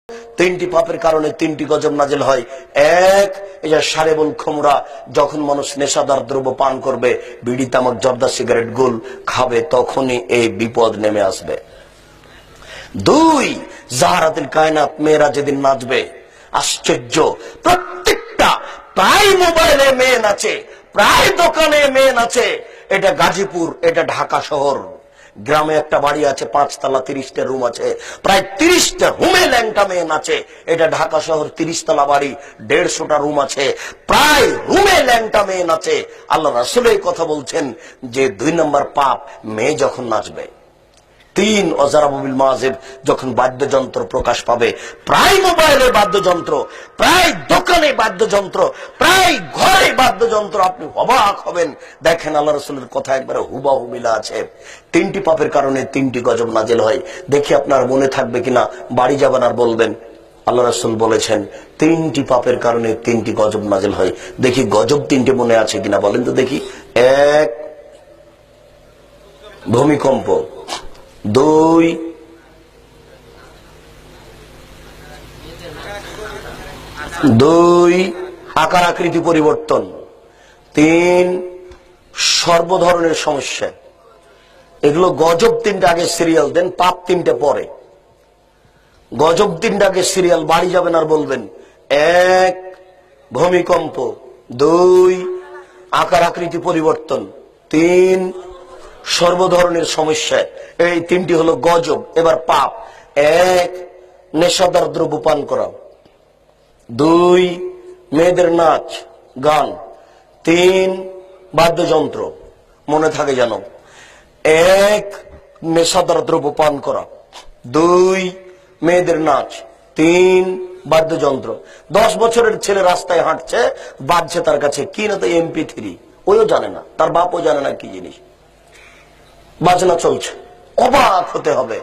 তিনটি পাপের কারণে তিনটি গজব নাজিল হয়। এক, এই যে সারেবুল খুমরা, যখন মানুষ নেশাদার দ্রব্য পান করবে, বিড়ি তামাক জর্দা সিগারেট গুল খাবে, তখনই এই বিপদ নেমে আসবে। দুই, জাহারাতুল কায়নাত, মেয়েরা যেদিন নাচবে, আশ্চর্য, প্রত্যেকটা প্রায় মোবাইলে মেয়ে নাচে, প্রায় দোকানে মেয়ে নাচে। এটা গাজীপুর, এটা ঢাকা শহর। গ্রামে একটা বাড়ি আছে, 5 তলা, 30টা রুম আছে, প্রায় 30টা রুমে ল্যাংটা মেয়ে নাচে। এটা ঢাকা শহর, 30 তলা বাড়ি, 150টা রুম আছে, প্রায় রুমে ল্যাংটা মেয়ে নাচে। আল্লাহ রাসূল এই কথা বলছেন যে 2 নম্বর পাপ মেয়ে যখন নাচবে। 3, অজারাবুল মাজিব, যখন বাদ্যযন্ত্র প্রকাশ পাবে, প্রায় মোবাইলে বাদ্যযন্ত্র, প্রায় দোকানে বাদ্যযন্ত্র, প্রায় ঘরে বাদ্যযন্ত্র। আপনি অবাক হবেন। দেখেন আল্লাহ রাসূলের কথা একবারে হুবাহু মিল আছে। 3টি পাপের কারণে 3টি গজব নাজিল হয়। দেখি আপনার মনে থাকবে কিনা, বাড়ি যাবেন আর বলবেন আল্লাহ রাসূল বলেছেন 3টি পাপের কারণে 3টি গজব নাজিল হয়। দেখি গজব 3টে মনে আছে কিনা, বলেন তো দেখি। 1, ভূমিকম্প। 2, আকার আকৃতি পরিবর্তন। 3, সর্বধরনের সমস্যা। এগুলো গজব 3টা আগে সিরিয়াল দেন, পাপ 3টে পরে। গজব 3টা আগে সিরিয়াল, বাড়ি যাবেন আর বলবেন 1, ভূমিকম্প। 2, আকার আকৃতি পরিবর্তন। 3, সর্বধরনের সমস্যা। এই 3টি হলো গজব। এবার পাপ। 1, নেশাদার দ্রব্য পান করা। 2, মেয়েদের নাচ গান। 3, বাদ্যযন্ত্র। মনে থাকে যেন। 1, নেশাদার দ্রব্য পান করা। 2, মেয়েদের নাচ। 3, বাদ্যযন্ত্র। 10 বছরের ছেলে রাস্তায় হাঁটছে, বাজছে তার কাছে কি না, তো MP3, ওইও জানে না, তার বাপও জানে না কি জিনিস, বাজনা চলছে। অবাক হতে হবে।